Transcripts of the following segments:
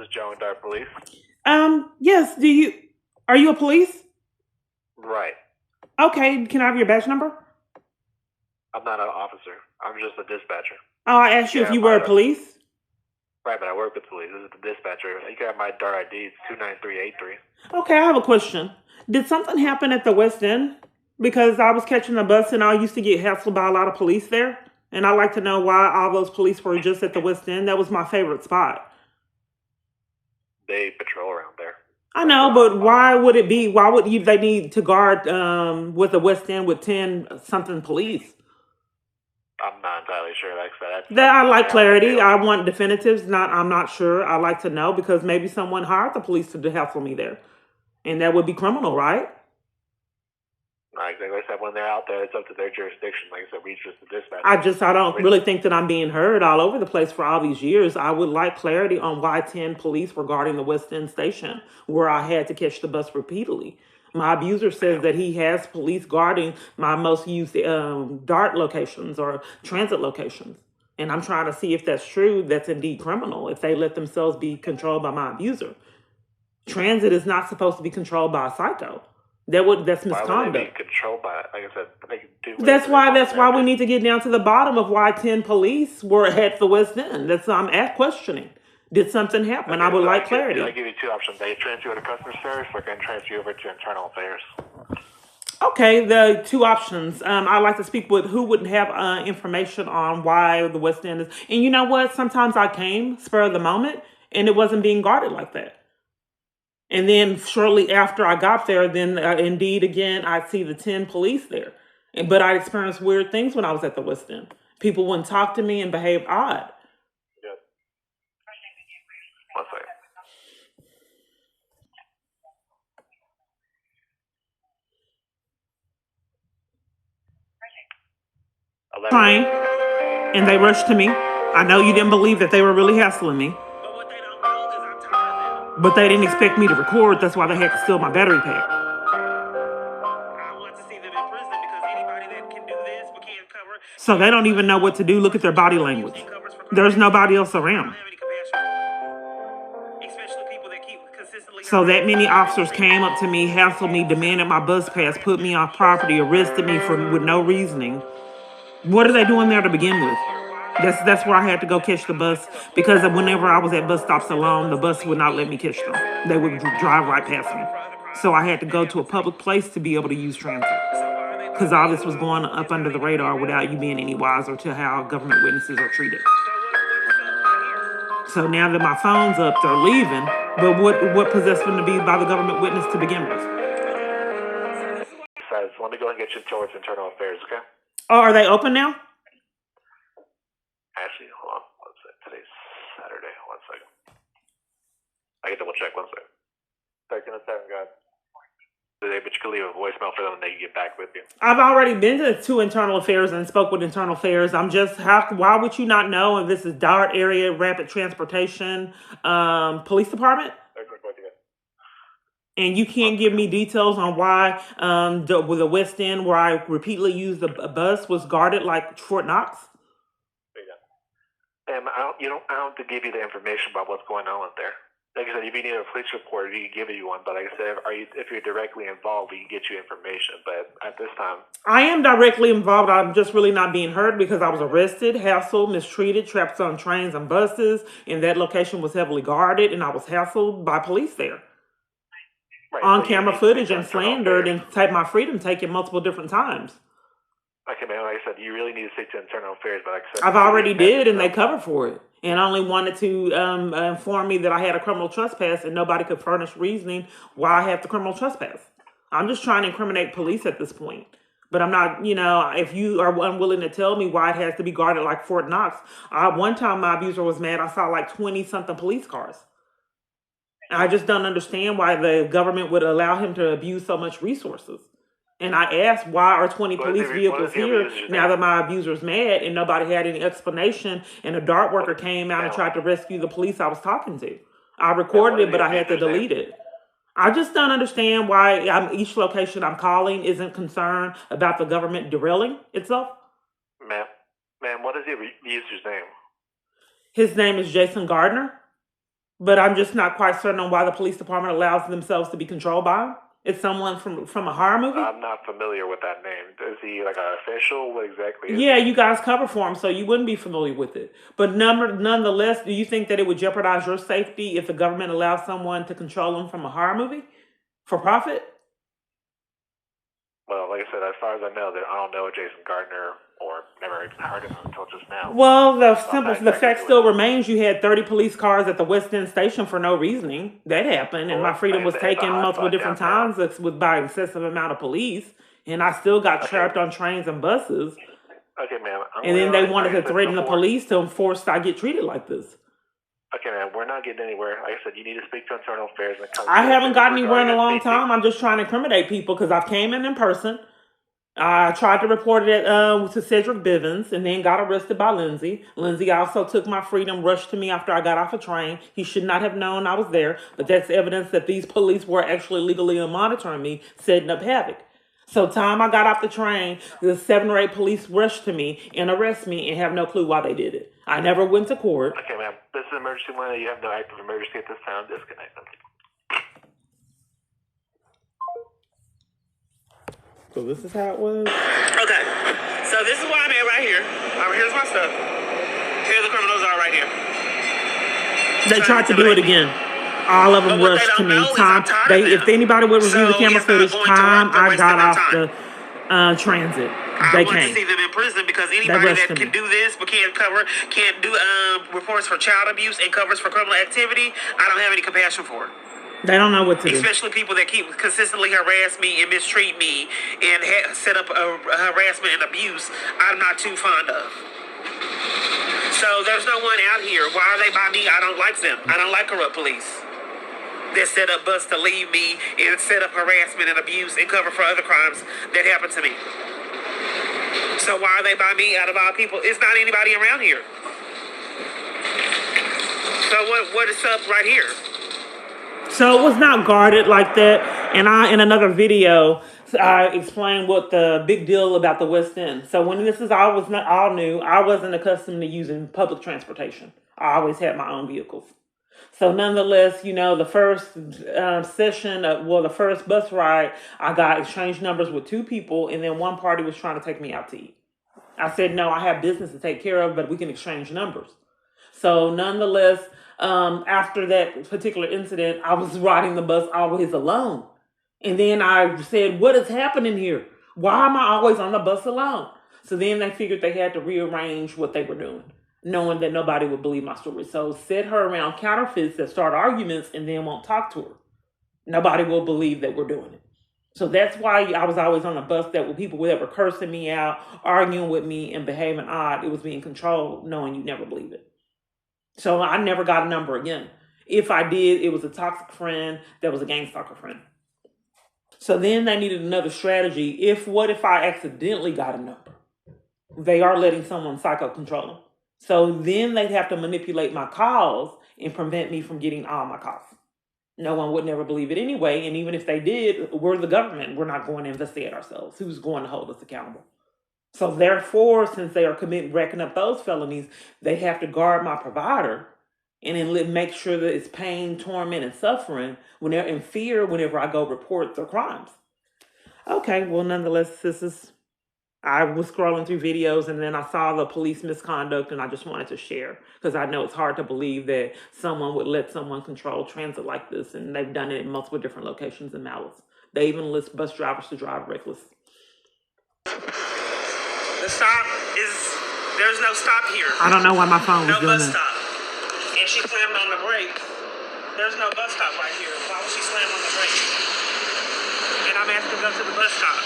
is Joe and Dart Police. Yes, are you a police? Right. Okay, can I have your badge number? I'm not an officer. I'm just a dispatcher. Oh, I asked you if Yeah, you were a police. right, but I work with police. This is the dispatcher. You got my Dart ID. It's 29383. Okay, I have a question. Did something happen at the West End? Because I was catching the bus and I used to get hassled by a lot of police there. And I'd like to know why all those police were just at the West End. That was my favorite spot. They patrol around there. I know, but why would it be? Why would they need to guard with the West End with 10 something police? I'm not entirely sure. Like I said, That I like clarity. I want definitives. I'm not sure. I like to know because maybe someone hired the police to hassle me there, and that would be criminal, right? not exactly. Like I said, when they're out there, it's up to their jurisdiction. Like I said, we just the dispatcher. I don't really think that I'm being heard all over the place for all these years. I would like clarity on why 10 police were guarding the West End station where I had to catch the bus repeatedly. My abuser says that he has police guarding my most used DART locations or transit locations. And I'm trying to see if that's true. That's indeed criminal if they let themselves be controlled by my abuser. Transit is not supposed to be controlled by a psycho. That's Why would they misconduct. be controlled by it? Like I said, they can do whatever That's they why want that's why there. we need to get down to the bottom of why 10 police were at the West End. That's I'm at questioning. Did something happen? I Okay, would so like I clarity. give you two options. They transfer you to customer service, or can transfer you over to internal affairs. Okay, the two options. I'd like to speak with who would have information on why the West End is. And you know what? Sometimes I came spur of the moment, and it wasn't being guarded like that. And then shortly after I got there, then indeed again I see the 10 police there. But I experienced weird things when I was at the West End. People wouldn't talk to me and behave odd. Yes. One second. Trying, and they rushed to me. I know you didn't believe that they were really hassling me. But they didn't expect me to record. That's why they had to steal my battery pack. So they don't even know what to do. Look at their body language. There's nobody else around. So that many officers came up to me, hassled me, demanded my bus pass, put me off property, arrested me with no reasoning. What are they doing there to begin with? That's where I had to go catch the bus because whenever I was at bus stops alone, the bus would not let me catch them. They would drive right past me. So I had to go to a public place to be able to use transit because all this was going up under the radar without you being any wiser to how government witnesses are treated. So now that my phone's up, they're leaving. But what possessed them to be by the government witness to begin with? Besides, let me go and get you towards internal affairs, okay? Oh, are they open now? Actually, hold on. One second. Today's Saturday. One second. I can double check. One second. 1307, guys. But you can leave a voicemail for them and they can get back with you. I've already been to internal affairs and spoke with internal affairs. Why would you not know if this is DART area, rapid transportation, police department? And you can't give me details on why with the West End, where I repeatedly used a bus, was guarded like Fort Knox? I don't have to give you the information about what's going on there. Like I said, if you need a police report, we can give you one. But like I said, if you're directly involved, we can get you information. But at this time, I am directly involved. I'm just really not being heard because I was arrested, hassled, mistreated, trapped on trains and buses, and that location was heavily guarded, and I was hassled by police there. right, On so camera footage and slandered and take my freedom taken multiple different times. Okay, man. Like I said, you really need to stick to internal affairs. But like I said, I've already did, and they covered for it. And only wanted to inform me that I had a criminal trespass, and nobody could furnish reasoning why I have the criminal trespass. I'm just trying to incriminate police at this point. But I'm not, if you are unwilling to tell me why it has to be guarded like Fort Knox. One time my abuser was mad. I saw like 20-something police cars. I just don't understand why the government would allow him to abuse so much resources. And I asked, why are 20 police vehicles here now that my abuser's mad, and nobody had any explanation, and a DART worker came out and tried to rescue the police I was talking to. I recorded it, but I had to delete it. I just don't understand why each location I'm calling isn't concerned about the government derailing itself. Ma'am, what is your user's name? His name is Jason Gardner. But I'm just not quite certain on why the police department allows themselves to be controlled by him. It's someone from a horror movie? I'm not familiar with that name. Is he like an official? What exactly is Yeah, he? you guys cover for him, so you wouldn't be familiar with it. But nonetheless, do you think that it would jeopardize your safety if the government allows someone to control them from a horror movie for profit? Well, like I said, as far as I know, I don't know Jason Gardner or never even heard of him until just now. Well, the So I'm not fact exactly still sure. remains you had 30 police cars at the West End station for no reasoning. That happened, and Well, my freedom was it's a taken hot multiple spot different downtown. times by excessive amount of police, and I still got Okay. trapped on trains and buses. Okay, ma'am. And then they wanted to like I said threaten the before- police to enforce I get treated like this. Okay, man, we're not getting anywhere. Like I said, you need to speak to internal affairs. And I haven't gotten anywhere in a long safety. time. I'm just trying to incriminate people because I've came in person. I tried to report it to Cedric Bivens and then got arrested by Lindsay. Lindsay also took my freedom, rushed to me after I got off a train. He should not have known I was there, but that's evidence that these police were actually legally monitoring me, setting up havoc. So time I got off the train, the 7 or 8 police rushed to me and arrest me and have no clue why they did it. I never went to court. Okay, ma'am. This is an emergency line. You have no active emergency at this time. Disconnect them. So this is how it was. Okay, so this is where I'm at right here. Here's my stuff. Here the criminals are right here. They tried to do it again. All of them But what rushed they to don't me. know is I'm Time, tired of if them. anybody would review the So camera it's not footage, going to time work. They're I got wasting off their the transit, I they want to came. see them in prison because They anybody rushed that to can me. do this but can't do reports for child abuse and covers for criminal activity, I don't have any compassion for. They don't know what to do. Especially people that keep consistently harass me and mistreat me and set up harassment and abuse, I'm not too fond of. So there's no one out here. Why are they by me? I don't like them. I don't like corrupt police that set up busts to leave me and set up harassment and abuse and cover for other crimes that happen to me. So why are they by me out of all people? It's not anybody around here. So what is up right here? So it was not guarded like that. And in another video, I explained what the big deal about the West End. So when this is all was not all new, I wasn't accustomed to using public transportation. I always had my own vehicles. So nonetheless, the first the first bus ride, I got exchanged numbers with 2 people, and then one party was trying to take me out to eat. I said, no, I have business to take care of, but we can exchange numbers. So nonetheless, after that particular incident, I was riding the bus always alone. And then I said, what is happening here? Why am I always on the bus alone? So then they figured they had to rearrange what they were doing, knowing that nobody would believe my story. So set her around counterfeits that start arguments and then won't talk to her. Nobody will believe that we're doing it. So that's why I was always on the bus that with people that were cursing me out, arguing with me, and behaving odd. It was being controlled, knowing you never believe it. So I never got a number again. If I did, it was a toxic friend that was a gang stalker friend. So then they needed another strategy. What if I accidentally got a number? They are letting someone psycho control them. So then they'd have to manipulate my calls and prevent me from getting all my calls. No one would never believe it anyway. And even if they did, we're the government. We're not going to investigate ourselves. Who's going to hold us accountable? So therefore, since they are racking up those felonies, they have to guard my provider and then make sure that it's pain, torment, and suffering and fear whenever I go report their crimes. Okay, well, nonetheless, I was scrolling through videos and then I saw the police misconduct and I just wanted to share because I know it's hard to believe that someone would let someone control transit like this, and they've done it in multiple different locations in Malice. They even list bus drivers to drive reckless. The stop there's no stop here. I don't know why my phone was No doing bus that. stop. And she slammed on the brakes. There's no bus stop right here. Why would she slam on the brakes? And I'm asking to go to the bus stop.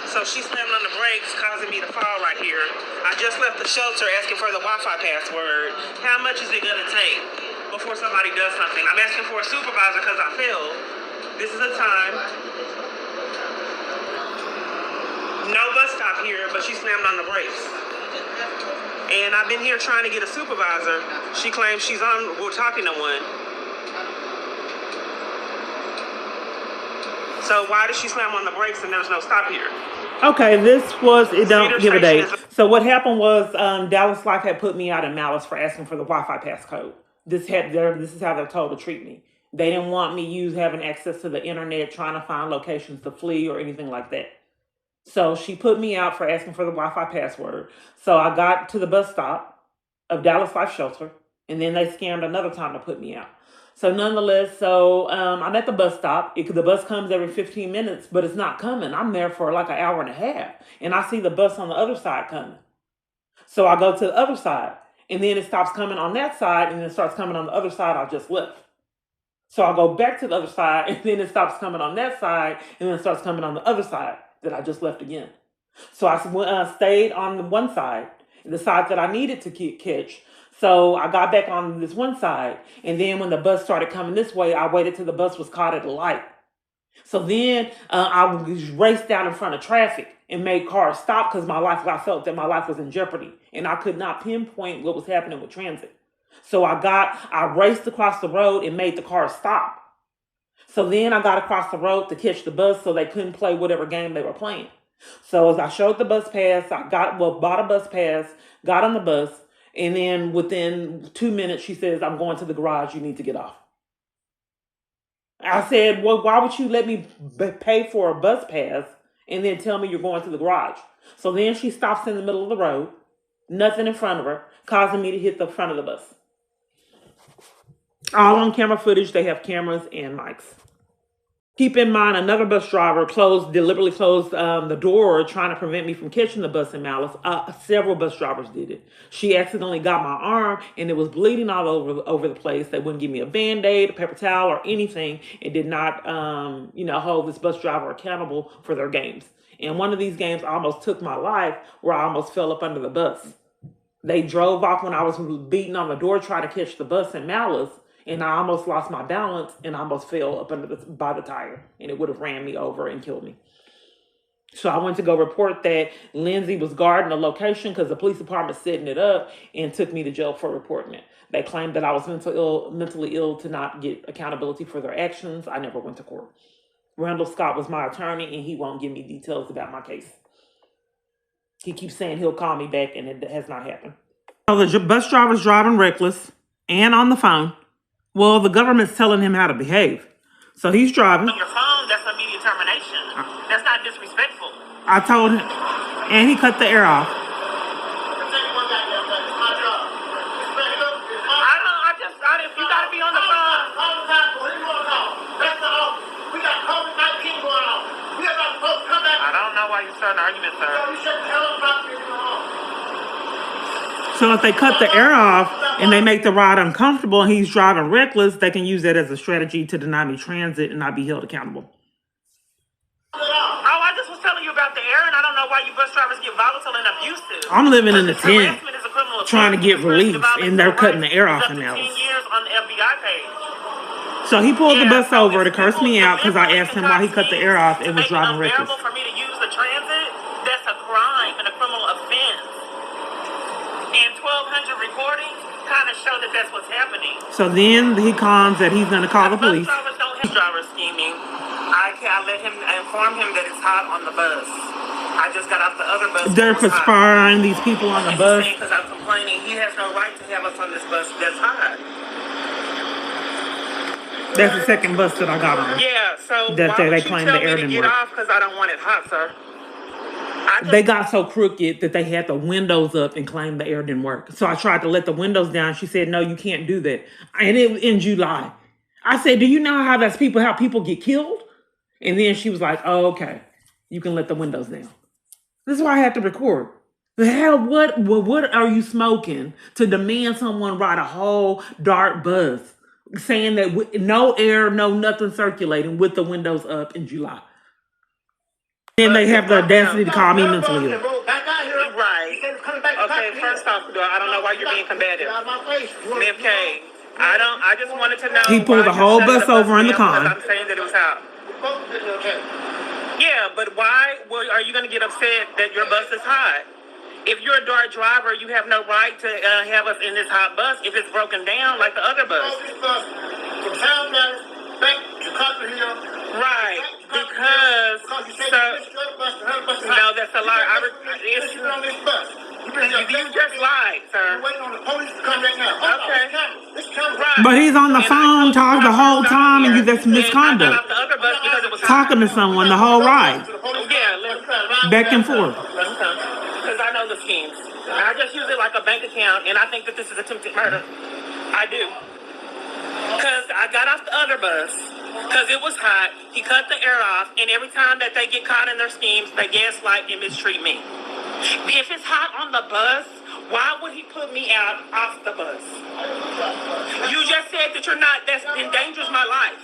So she slammed on the brakes, causing me to fall right here. I just left the shelter asking for the Wi-Fi password. How much is it gonna take before somebody does something? I'm asking for a supervisor because I failed. This is a time. No bus stop here, but she slammed on the brakes. And I've been here trying to get a supervisor. She claims we're talking to one. So why did she slam on the brakes and there's no stop here? Okay, it don't Cedar give a date. Station So what happened was Dallas Life had put me out in Malice for asking for the Wi-Fi passcode. this is how they're told to treat me. They didn't want me having access to the internet, trying to find locations to flee or anything like that. So she put me out for asking for the Wi-Fi password. So I got to the bus stop of Dallas Life Shelter, and then they scammed another time to put me out. So nonetheless, I'm at the bus stop. The bus comes every 15 minutes, but it's not coming. I'm there for like an hour and a half, and I see the bus on the other side coming. So I go to the other side, and then it stops coming on that side, and then it starts coming on the other side I just left. So I go back to the other side, and then it stops coming on that side, and then it starts coming on the other side that I just left again. So I stayed on the one side, the side that I needed to catch. So I got back on this one side, and then when the bus started coming this way, I waited till the bus was caught at a light. So then I raced down in front of traffic and made cars stop because I felt that my life was in jeopardy, and I could not pinpoint what was happening with transit. So I raced across the road and made the car stop. So then I got across the road to catch the bus so they couldn't play whatever game they were playing. So as I showed the bus pass, bought a bus pass, got on the bus, and then within 2 minutes, she says, "I'm going to the garage. You need to get off." I said, "Well, why would you let me pay for a bus pass and then tell me you're going to the garage?" So then she stops in the middle of the road, nothing in front of her, causing me to hit the front of the bus. All on camera footage. They have cameras and mics. Keep in mind, another bus driver deliberately closed the door, trying to prevent me from catching the bus in Malice. Several bus drivers did it. She accidentally got my arm, and it was bleeding all over the place. They wouldn't give me a Band-Aid, a paper towel, or anything. It did not, hold this bus driver accountable for their games. And one of these games almost took my life, where I almost fell up under the bus. They drove off when I was beating on the door, trying to catch the bus in Malice. And I almost lost my balance and almost fell up by the tire, and it would have ran me over and killed me. So I went to go report that Lindsay was guarding the location because the police department setting it up, and took me to jail for reporting it. They claimed that I was mentally ill to not get accountability for their actions. I never went to court. Randall Scott was my attorney, and he won't give me details about my case. He keeps saying he'll call me back, and it has not happened. So the bus driver's driving reckless and on the phone. Well, the government's telling him how to behave. So he's driving. On your phone, that's immediate termination. That's not disrespectful. I told him, and he cut the air off. You gotta be on the phone. I don't know why you're starting an argument, sir. So if they cut the air off and they make the ride uncomfortable and he's driving reckless, they can use that as a strategy to deny me transit and not be held accountable. Oh, I just was telling you about the air, and I don't know why you bus drivers get volatile and abusive. I'm living in the tent, Harassment is a criminal offense. trying to get relief, and they're cutting the air off in Up to 10 Malice. years on the FBI page. So he pulled the bus over to curse me out because I asked him why he cut the air off and was driving reckless. For me to use the transit, that's a crime and a criminal offense. And 1,200 recordings kind of show that that's what's happening. So then he comes that he's going to call the police. Bus drivers don't have driver scheming. I let him inform him that it's hot on the bus. I just got off the other bus. They're conspiring these people on the bus. Because I'm complaining, he has no right to have us on this bus that's hot. That's the second bus that I got on. Yeah, so that why they would claim you the tell air me to didn't get work. off? Because I don't want it hot, sir. They got so crooked that they had the windows up and claimed the air didn't work. So I tried to let the windows down. She said, "No, you can't do that." And it was in July. I said, "Do you know how people get killed?" And then she was like, "Oh, okay. You can let the windows down." This is why I had to record. The hell, what are you smoking to demand someone ride a whole dark bus saying that no air, no nothing circulating with the windows up in July? Then they have the audacity to call me mentally ill. Right. Okay, first off, I don't know why you're being combative. MK, I just wanted to know. He pulled the whole bus over in the car. I'm saying that it was out. Yeah, but why are you going to get upset that your bus is hot? If you're a DART driver, you have no right to have us in this hot bus if it's broken down like the other bus. From Town Dallas back to Country Hill. Right, because no, that's a lie. You just lied, sir. We're waiting on the police to come right now. Okay. This camera hot. But he's on the And I phone told you talking the when I whole first got time, and here, you that's and I got misconduct. off the other bus because it was hot. Talking to someone the whole ride, Yeah, let him come. back and forth. Let him come. Because I know the schemes. I just use it like a bank account, and I think that this is attempted murder. I do. Because I got off the other bus because it was hot. He cut the air off, and every time that they get caught in their schemes, they gaslight and mistreat me. If it's hot on the bus, why would he put me out off the bus? You just said that you're not, that endangers my life.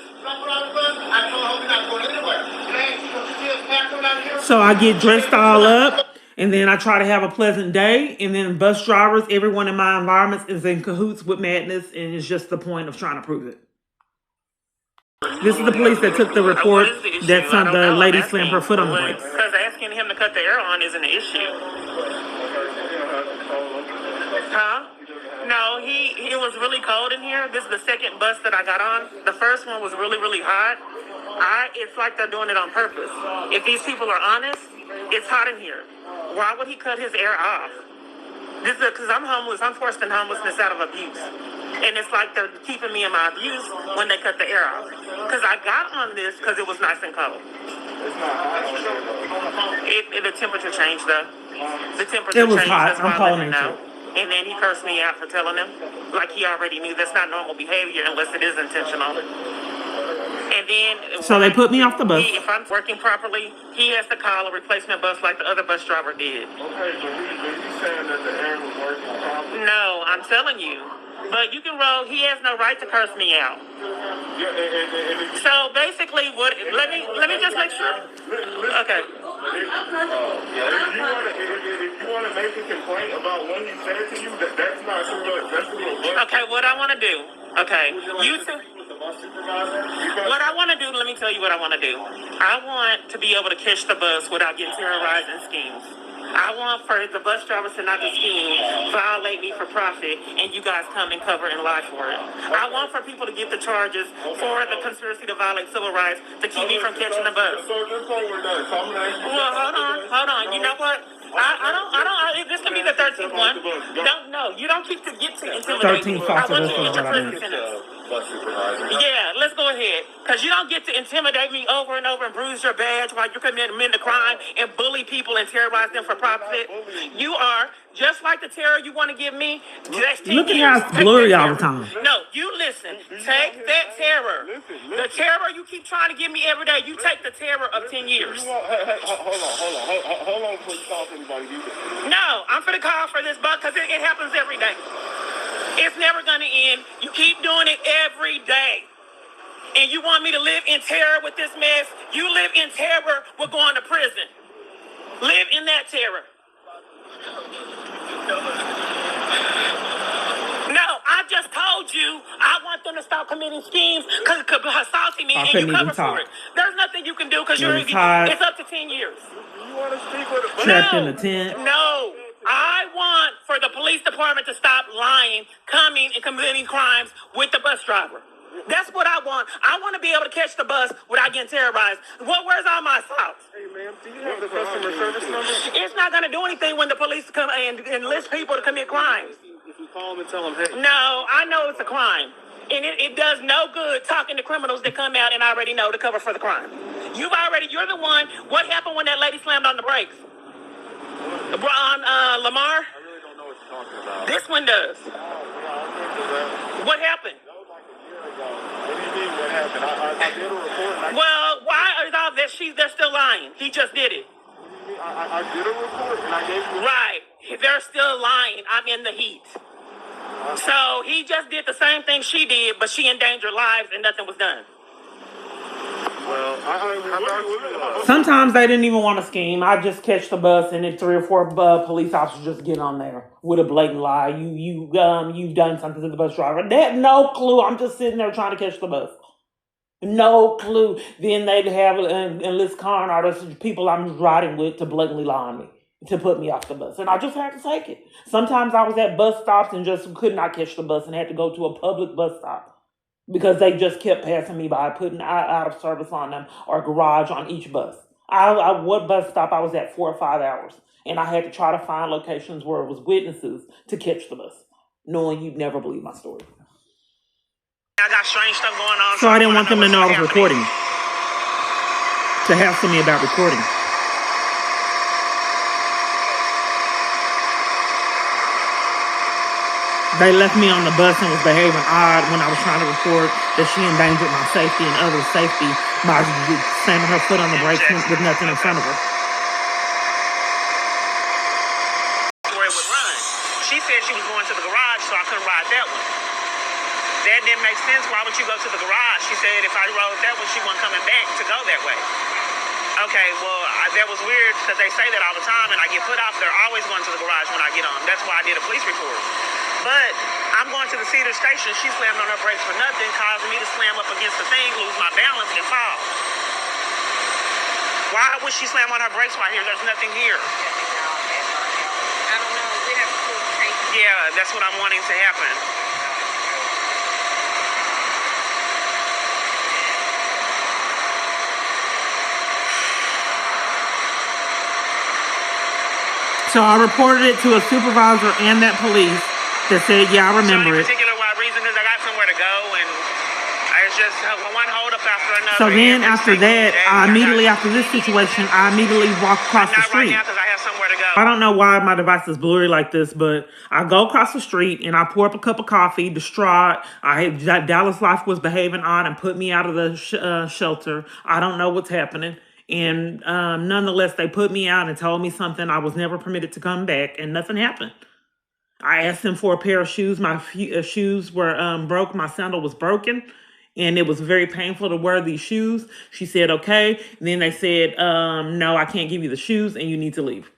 So I get dressed all up, and then I try to have a pleasant day, and then bus drivers, everyone in my environment is in cahoots with madness, and it's just the point of trying to prove it. This is the police that took the report that the lady slammed her foot on the brakes. Because asking him to cut the air on is an issue. Huh? No, it was really cold in here. This is the second bus that I got on. The first one was really, really hot. It's like they're doing it on purpose. If these people are honest, it's hot in here. Why would he cut his air off? This is because I'm homeless. I'm forced in homelessness out of abuse. And it's like they're keeping me in my abuse when they cut the air off. Because I got on this because it was nice and cold. The temperature changed, though. The temperature It was changed. hot. That's why I'm I calling let him it. know. And then he cursed me out for telling him. Like he already knew that's not normal behavior unless it is intentional. And then... So they put me off the bus. If I'm working properly, he has to call a replacement bus like the other bus driver did. Okay, but he's saying that the air was working properly. No, I'm telling you. But you can roll. He has no right to curse me out. Yeah, So basically, let me just make sure. Okay. If you want to make a complaint about what he said to you, that's not true. That's true. Okay, what I want to do. Okay, you two. What I want to do, let me tell you what I want to do. I want to be able to catch the bus without getting terrorized in schemes. I want for the bus drivers to not just scheme, violate me for profit, and you guys come and cover and lie for it. I want for people to get the charges for the conspiracy to violate civil rights to keep me from catching the bus. So just so we're done. So I'm gonna ask you. Well, hold on. You know what? I don't. This can be the 13th one. You don't keep to get to intimidate me. 13th I want also, you to get that's your what I prison meant. sentence. Bus supervisor. Yeah, let's go ahead. Because you don't get to intimidate me over and over and bruise your badge while you're committing a crime and bully people and terrorize them for profit. You are, just like the terror you want to give me, that's 10 Look at years. how it's blurry all the time. No, you listen. Take that terror. The terror you keep trying to give me every day, you take the terror of 10 years. Hold on before you call anybody. No, I'm finna call for this bug because it happens every day. It's never gonna end. You keep doing it every day. And you want me to live in terror with this mess? You live in terror with going to prison. Live in that terror. No, I just told you I want them to stop committing schemes because assaulting me I and couldn't you even cover talk. for it. There's nothing you can do because it's up to 10 years. You want to speak with a Trapped in a tent. No. I want for the police department to stop lying, coming and committing crimes with the bus driver. That's what I want. I want to be able to catch the bus without getting terrorized. Where's all my assaults? Hey, ma'am, do you have the customer service number? It's not going to do anything when the police come and enlist people to commit crimes. If you call them and tell them, hey. No, I know it's a crime. And it does no good talking to criminals that come out and already know to cover for the crime. You're the one. What happened when that lady slammed on the brakes? On Lamar? I really don't know what you're talking about. This one does. What happened? What do you mean what happened? I did a report. Well, why is all that? They're still lying. He just did it. I did a report and I gave you... Right. They're still lying. I'm in the heat. So he just did the same thing she did, but she endangered lives and nothing was done. Well, Sometimes they didn't even want to scheme. I just catch the bus, and then 3 or 4 police officers just get on there with a blatant lie. You've done something to the bus driver. They had no clue. I'm just sitting there trying to catch the bus. No clue. Then they'd have enlist con artists, people I'm riding with, to blatantly lie on me, to put me off the bus. And I just had to take it. Sometimes I was at bus stops and just could not catch the bus and had to go to a public bus stop because they just kept passing me by, putting out of service on them or garage on each bus. What bus stop I was at 4 or 5 hours. And I had to try to find locations where it was witnesses to catch the bus, knowing you'd never believe my story. I got strange stuff going on. So I didn't want them to what's know I was happening. recording. To hassle me about recording. They left me on the bus and was behaving odd when I was trying to record that she endangered my safety and others' safety by slamming her foot on the brakes with nothing in front of her. Where it would run. She said she was going to the garage, so I couldn't ride that one. That didn't make sense. Why would you go to the garage? She said if I rode that one, she wasn't coming back to go that way. Okay, well, that was weird because they say that all the time, and I get put off. They're always going to the garage when I get on. That's why I did a police report. But I'm going to the Cedar Station. She slammed on her brakes for nothing, causing me to slam up against the thing, lose my balance, and fall. Why would she slam on her brakes right here? There's nothing here. I don't know. We have to pull the tape. Yeah, that's what I'm wanting to happen. So I reported it to a supervisor and that police that said, yeah, I remember So any it. particular reason? Because I got somewhere to go, and it's just one hold up after another. So then every after single that, day. immediately after this situation, I immediately walked across the Not right street. now because I have somewhere to go. I don't know why my device is blurry like this, but I go across the street and I pour up a cup of coffee, distraught. Dallas Life was behaving odd and put me out of the shelter. I don't know what's happening. And nonetheless, they put me out and told me something. I was never permitted to come back, and nothing happened. I asked them for a pair of shoes. My shoes were broke. My sandal was broken, and it was very painful to wear these shoes. She said, okay. And then they said, no, I can't give you the shoes, and you need to leave.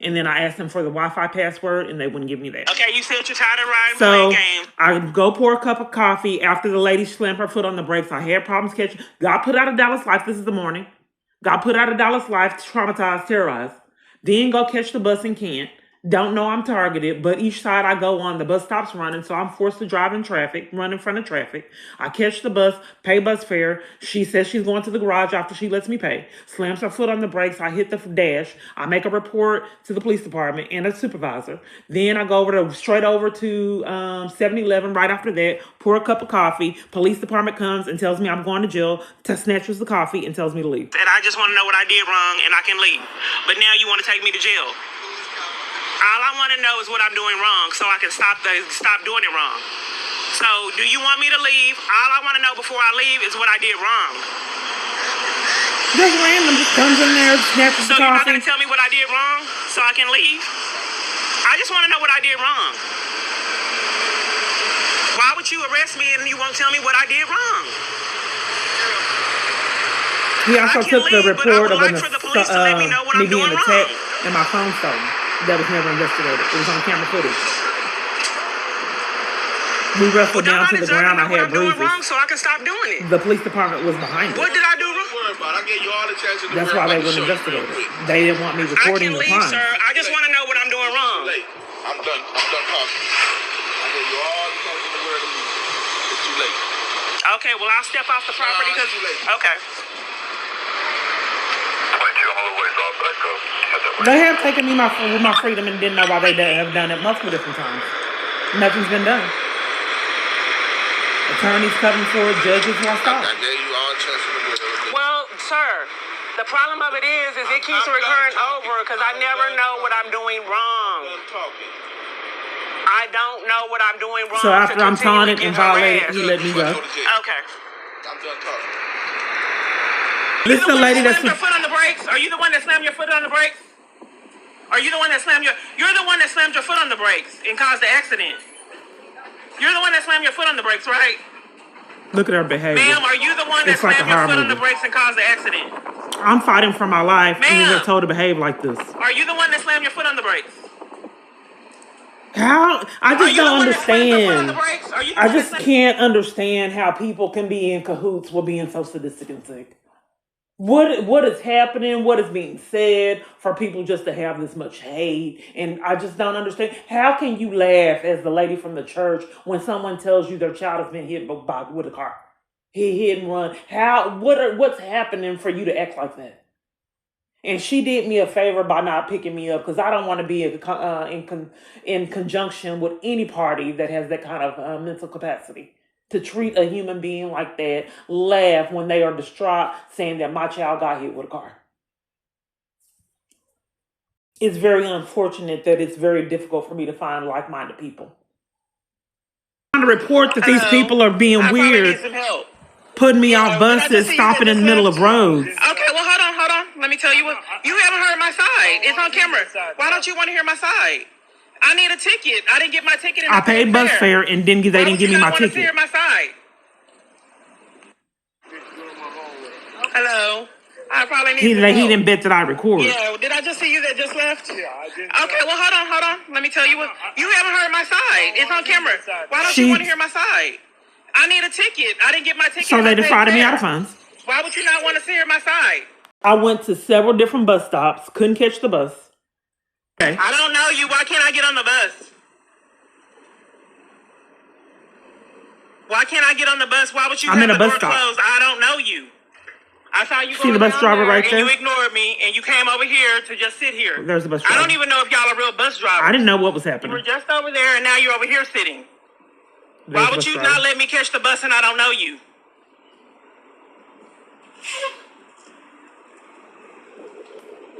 And then I asked them for the Wi-Fi password, and they wouldn't give me that. Okay, you said you're tired of riding So playing game. I go pour a cup of coffee. After the lady slammed her foot on the brakes, I had problems catching. Got put out of Dallas Life. This is the morning. Got put out of Dallas Life, traumatized, terrorized. Then go catch the bus and can't. Don't know I'm targeted, but each side I go on, the bus stops running, so I'm forced to drive in traffic, run in front of traffic. I catch the bus, pay bus fare. She says she's going to the garage after she lets me pay. Slams her foot on the brakes. I hit the dash. I make a report to the police department and a supervisor. Then I go straight over to 7-Eleven right after that, pour a cup of coffee. Police department comes and tells me I'm going to jail, snatches the coffee and tells me to leave. And I just want to know what I did wrong, and I can leave. But now you want to take me to jail. All I want to know is what I'm doing wrong so I can stop doing it wrong. So do you want me to leave? All I want to know before I leave is what I did wrong. Just random, just comes in there, snatches So the you're not coffee. going to tell me what I did wrong so I can leave? I just want to know what I did wrong. Why would you arrest me and you won't tell me what I did wrong? He also I can took the leave, but I report would of like for the police to let me know what me I'm being doing attacked wrong. and my phone stolen. That was never investigated. It was on camera footage. We wrestled down to the ground. I had bruises. Wrong so I can stop doing it. The police department was behind What it. did I do wrong? I gave you all the chances. That's why they wouldn't investigate it. They didn't want me I recording can the leave, crime. sir. I just want to know what I'm doing wrong. I'm done talking. I gave you all the chances in the world to leave. It's too late. Okay, well, I'll step off the property because... Okay. They have taken me my freedom and didn't know why they have done it multiple different times. Nothing's been done. Attorneys coming forward, judges won't stop. I gave you all the chances in the world. Well, sir, the problem of it is it keeps recurring over because I never know what I'm doing wrong. I don't know what I'm doing wrong. So after I'm taunted and violated, harassed. he let me go. Okay. I'm done talking. This is the lady that's... Your foot on the brakes? Are you the one that slammed your foot on the brakes? Are you the one that slammed You're the one that slammed your foot on the brakes and caused the accident. You're the one that slammed your foot on the brakes, right? Look at her behavior. Ma'am, are you the one that It's like slammed a your horror foot on the movie. brakes and caused the accident? I'm fighting for my life and Ma'am. you're told to behave like this. Are you the one that slammed your foot on the brakes? How? I just don't understand. I just can't. can't understand how people can be in cahoots with being so sadistic and sick. What is happening? What is being said for people just to have this much hate? And I just don't understand. How can you laugh as the lady from the church when someone tells you their child has been hit with a car? He hit and run. What's happening for you to act like that? And she did me a favor by not picking me up because I don't want to be in conjunction with any party that has that kind of mental capacity. to treat a human being like that, laugh when they are distraught, saying that my child got hit with a car. It's very unfortunate that it's very difficult for me to find like-minded people. I'm trying to report that these people are being I probably weird, need some help. putting me Yeah, off did I just buses, see you said stopping in this the middle of left? roads. Okay, well, hold on. Let me tell you what. You haven't heard my side. It's on camera. Why don't you want to hear my side? I need a ticket. I didn't get my ticket. And I paid bus fare and they didn't give me my Why would you not want to ticket. hear my side? Hello. I probably need some help. He didn't bet that I record. Yeah, did I just see you that just left? Yeah, I didn't. Okay, well, hold on. Let me tell you what. You haven't heard my side. It's on camera. Why don't you want to hear my side? I need a ticket. I didn't get my ticket. So they defrauded me out of funds. Why would you not want to hear my side? I went to several different bus stops, couldn't catch the bus. Okay. I don't know you. Why can't I get on the bus? Why can't I get on the bus? Why would you I'm have in a the bus door stop. closed? I don't know you. I saw you See the going bus down driver there, right and there? you ignored me, and you came over here to just sit here. There's the bus I driver. don't even know if y'all are real bus drivers. I didn't know what was You happening. were just over there, and now you're over here sitting. There's Why the would bus you driver. not let me catch the bus and I don't know you?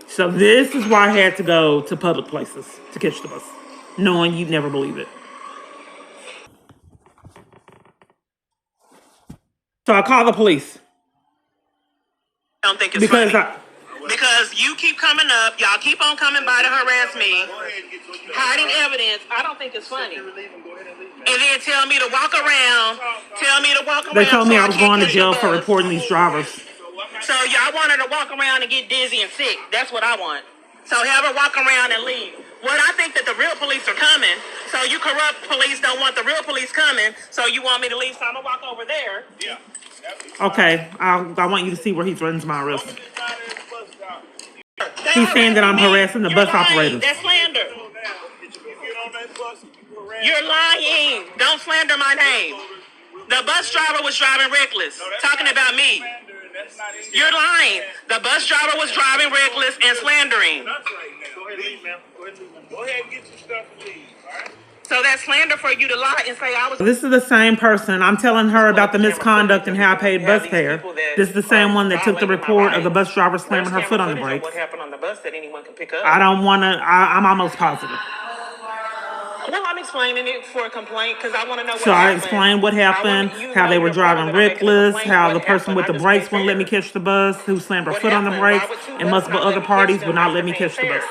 So this is why I had to go to public places to catch the bus, knowing you'd never believe it. So I called the police. I don't think it's Because funny. Because you keep coming up, y'all keep on coming by to harass me, hiding evidence. I don't think it's funny. And then tell me to walk around. They told me so I was can't going to catch the jail for bus. reporting these drivers. So y'all want her to walk around and get dizzy and sick. That's what I want. So have her walk around and leave. What I think that the real police are coming. So you corrupt police don't want the real police coming. So you want me to leave. So I'm gonna walk over there. Yeah. Okay, I want you to see where he threatens my arrest. They He's saying that I'm harassing me. harassing the You're bus lying. operators. That's slander. If you get on that bus, you harass. You're lying. Don't slander my name. The bus driver was driving reckless, talking about me. You're lying. The bus driver was driving reckless and slandering. That's right now. Go ahead and leave, ma'am. Go ahead and get your stuff and leave, all right? So that's slander for you to lie and say I was. This is the same person. I'm telling her about the misconduct and how I paid bus fare. This is the same one that took the report of the bus driver slamming her foot on the brakes. What happened on the bus that anyone can pick up? I don't want to, I'm almost positive. No, I'm explaining it for a complaint because I want to know what So I happened. explained what happened, how they were driving reckless, how the person with the brakes wouldn't let me catch the bus, who slammed her foot on the brakes, and multiple other parties would not let me catch the bus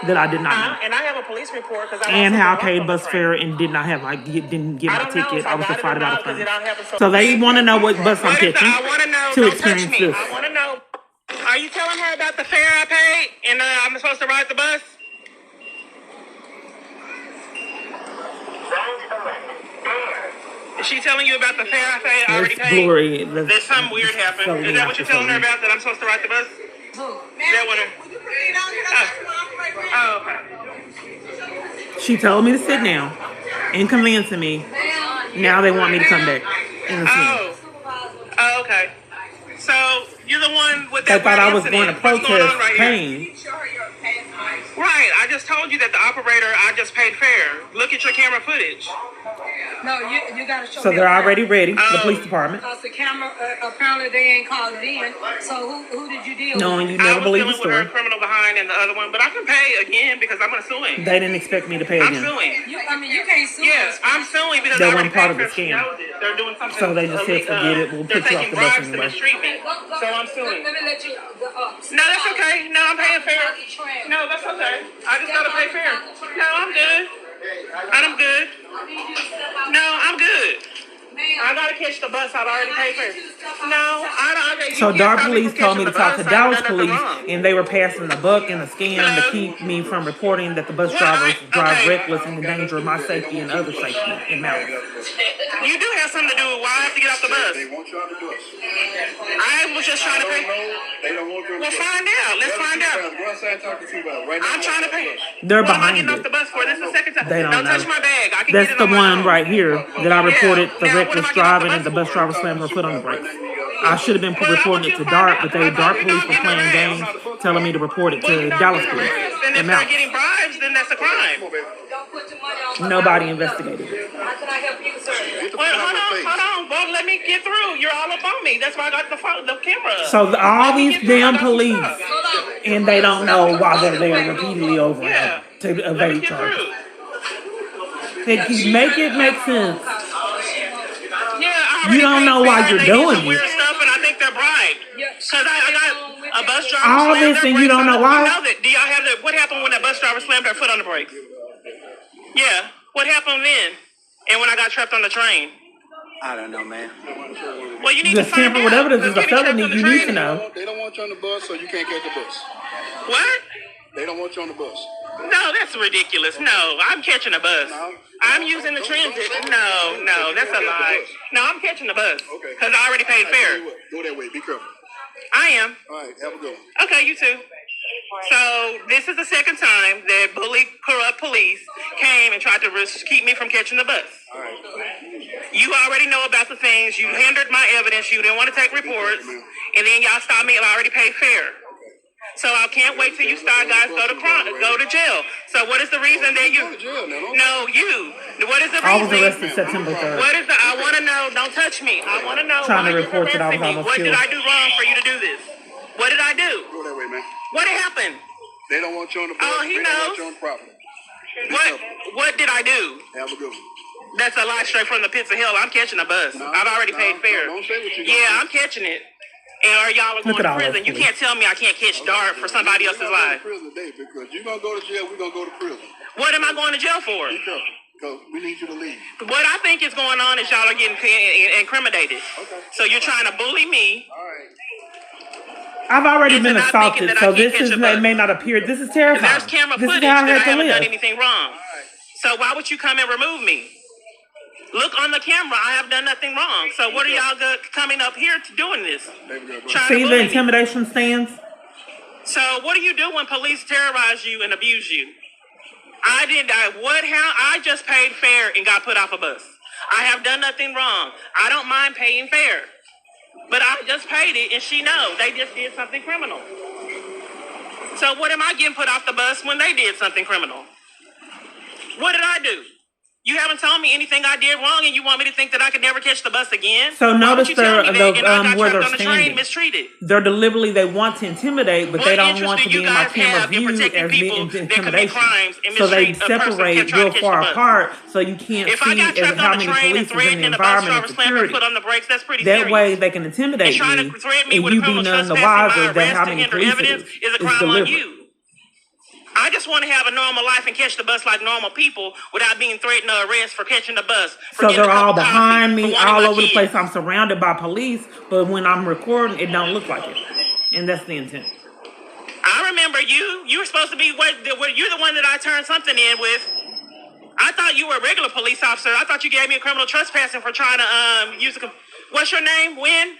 that I did not know. And I have a police report because And how I paid bus fare and did not have didn't get my ticket. I was defrauded out of funds. So they want to know what bus I'm catching I want to know. to Don't touch experience me. this. I want to know. Are you telling her about the fare I paid and I'm supposed to ride the bus? Is she telling you about the fare I paid? I already That's paid. glory. There's something weird happened. So Is that what you're telling her about? That I'm supposed to ride the bus? That one. Oh, okay. She told me to sit down and convincing me. Now they want me to come back in the scene. Oh, okay. So you're the one with They that. thought I was incident. going to What's going on protest right here? pain. Right, I just told you that the operator, I just paid fare. Look at your camera footage. No, you gotta show So me they're a already camera. ready, the police department. Because the camera, apparently they ain't called it in. So who did you deal Knowing with? you never believe the I was dealing with her story. criminal behind and the other one, but I can pay again because I'm gonna sue him. They didn't expect me to pay I'm again. suing. You can't sue Yeah, us. I'm suing because That I wasn't already part paid of the for it. She scam. knows it. They're doing something. So they just said, forget it, we'll they're put you off taking the bus bribes to anyway. mistreat me. So I'm suing. Let me let you. No, that's okay. No, I'm paying fair. No, that's okay. I just gotta pay fair. No, I'm good. I'm good. No, I'm good. I gotta catch the bus. I've already paid for it. No, I don't. So DART police told me to talk to Dallas police, wrong. and they were passing the buck and the scam to keep me from reporting that the bus drivers drive reckless and endanger my safety and other safety in malice. You do have something to do with why I have to get off the bus. They want you on the bus. I was just trying to pay. They don't want you on the Let's bus. find out. Let's find out. Go outside and talk to you about it right now. I'm trying to pay. They're What am I behind getting off it. the bus for? This is the second time. They don't touch know. my bag. I can That's get it the on my one own. right here that I reported the Now, what am reckless I getting off the driving and bus the bus for? driver slammed her foot on the brakes. I should have been reporting it to DART, but DART police were playing games, telling me to report it to Dallas police And if in they're malice. getting bribes, then that's a crime. Don't put your money on. Nobody investigated it. How can I help you, sir? Wait, hold on. won't let me get through. You're all up on me. That's why I got the camera up. So all Let me these get through. I damn got some police, stuff. and they don't know why they're there repeatedly over Yeah. to Let me evade get charges. through. Make it make sense. Yeah, I You already don't paid know fair, why and you're they did doing some weird it. stuff, and I think they're bribed. Because I got a bus driver All slammed this their and brakes you don't on know the- why? You know that. Do y'all have the, what happened when that bus driver slammed her foot on the brakes? Yeah. What happened then? And when I got trapped on the train? I don't know, man. Well, you need Just to find tamper with out. evidence is a Getting trapped felony. on the You need train- to know. They don't want you on the bus, so you can't catch the bus. What? They don't want you on the bus. No, that's ridiculous. No, I'm catching a bus. I'm using the transit. No, that's a lie. No, I'm catching the bus. Okay. Because I already paid I tell fair. you what, go that way. Be careful. I am. All right, have a good one. Okay, you too. So this is the second time that bully corrupt police came and tried to keep me from catching the bus. All right. You already know about the things. You hindered my evidence. You didn't want to take reports, and then y'all stopped me and I already paid fair. So I can't wait till you start guys go to jail. So what is the reason that you? Go to jail now. Don't- No, you. What is the I was reason? arrested September 3rd. What is the? I want to know. Don't touch me. I want to know Trying why to you report that I was arrested me. almost What did killed. I do wrong for you to do this? What did I do? Go that way, man. What happened? They don't want you on the bus. Oh, he they don't knows. want you on the property. What did I do? Have a good one. That's a lie straight from the pits of hell. I'm catching a bus. No, I've already no, paid fair. no, don't say what you gonna Yeah, do. I'm catching it. And are y'all are going Look at to all prison? those You police. can't tell me I can't catch DART for somebody else's We're life. going to prison today because you're going to go to jail. We're going to go to prison. What am I going to jail for? Be careful because we need you to leave. What I think is going on is y'all are getting incriminated. Okay. So you're trying to bully me. All right. I've already Into been not thinking assaulted, that I so can't this catch is a bus. may not appear. This is terrifying. There's camera This is footage how I that I had to haven't done live. anything wrong. So why would you come and remove me? Look on the camera. I have done nothing wrong. So what are y'all coming up here to doing this? There we go. Trying See to the bully me. intimidation stands? So what do you do when police terrorize you and abuse you? I just paid fair and got put off a bus. I have done nothing wrong. I don't mind paying fair. But I just paid it and she knows they just did something criminal. So what am I getting put off the bus when they did something criminal? What did I do? You haven't told me anything I did wrong, and you want me to think that I could never catch the bus again? So Why would notice you tell me that? And I got where trapped they're on the train, standing. mistreated. They're deliberately, they want to intimidate, but What they don't interest want do to be you in my guys camera have in view protecting as people being that commit intimidation. crimes and So they mistreat a person separate trying to real catch far the bus? apart, so you can't If I see got trapped how on the many train and police is in threatened the and the bus environment driver of slammed their security. foot on the brakes, that's pretty That serious. way they can And intimidate trying me, to threaten me and with you a be criminal none the trespassing, wiser my that arrest how to many hinder police evidence it is a is. It's crime on deliberate. you. I just want to have a normal life and catch the bus like normal people without being threatened or arrested for catching the bus. For So getting a they're all cup of coffee, behind for me, wanting all my over the place. kids. I'm surrounded by police, but when I'm recording, it don't look like it. And that's the intent. I remember you. You were supposed to be you're the one that I turned something in with. I thought you were a regular police officer. I thought you gave me a criminal trespassing for trying to use a. What's your name? When?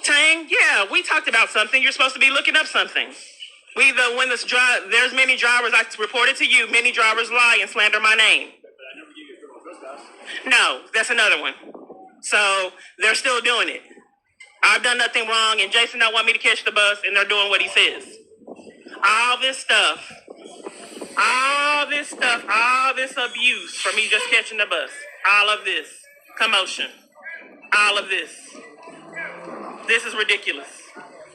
Tang. Yeah, we talked about something. You're supposed to be looking up something. There's many drivers. I reported to you. Many drivers lie and slander my name. No, that's another one. So they're still doing it. I've done nothing wrong, and Jason don't want me to catch the bus, and they're doing what he says. All this stuff, all this abuse for me just catching the bus, all of this commotion, all of this. This is ridiculous.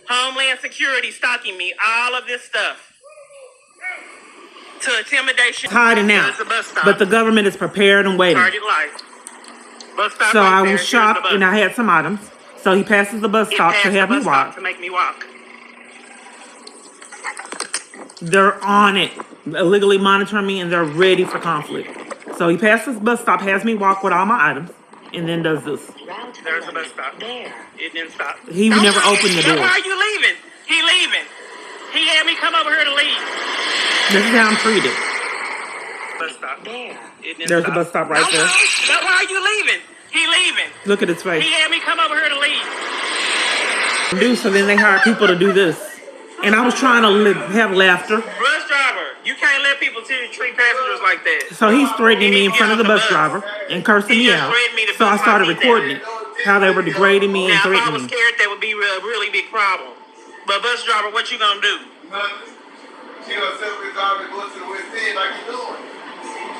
Homeland Security stalking me, all of this stuff. To intimidation. Hiding out. There's the bus stop. But the government is prepared and waiting. Target life. Bus stop So right I there. was Here's shocked the bus. and I had some items. So he passes the bus It stop to passed have the me bus stop walk. to make me walk. They're on it, illegally monitoring me, and they're ready for conflict. So he passes the bus stop, has me walk with all my items, and then does this. There's the bus stop. It didn't stop. He would never open the Then door. why are you leaving? He leaving. He had me come over here to leave. This is how I'm treated. Bus stop. It didn't There's stop. the bus stop right there. Then why are you leaving? He leaving. Look at his face. He had me come over here to leave. So then they hired people to do this. And I was trying to have laughter. Bus driver, you can't let people treat passengers like that. So he's threatening me in front of the bus driver and cursing me out. So I started recording it. How they were degrading me and Now, if I threatening was me. scared, that would be a really big problem. But bus driver, what you gonna do? Nothing. She gonna sit with garbage, go to the West End like you doing.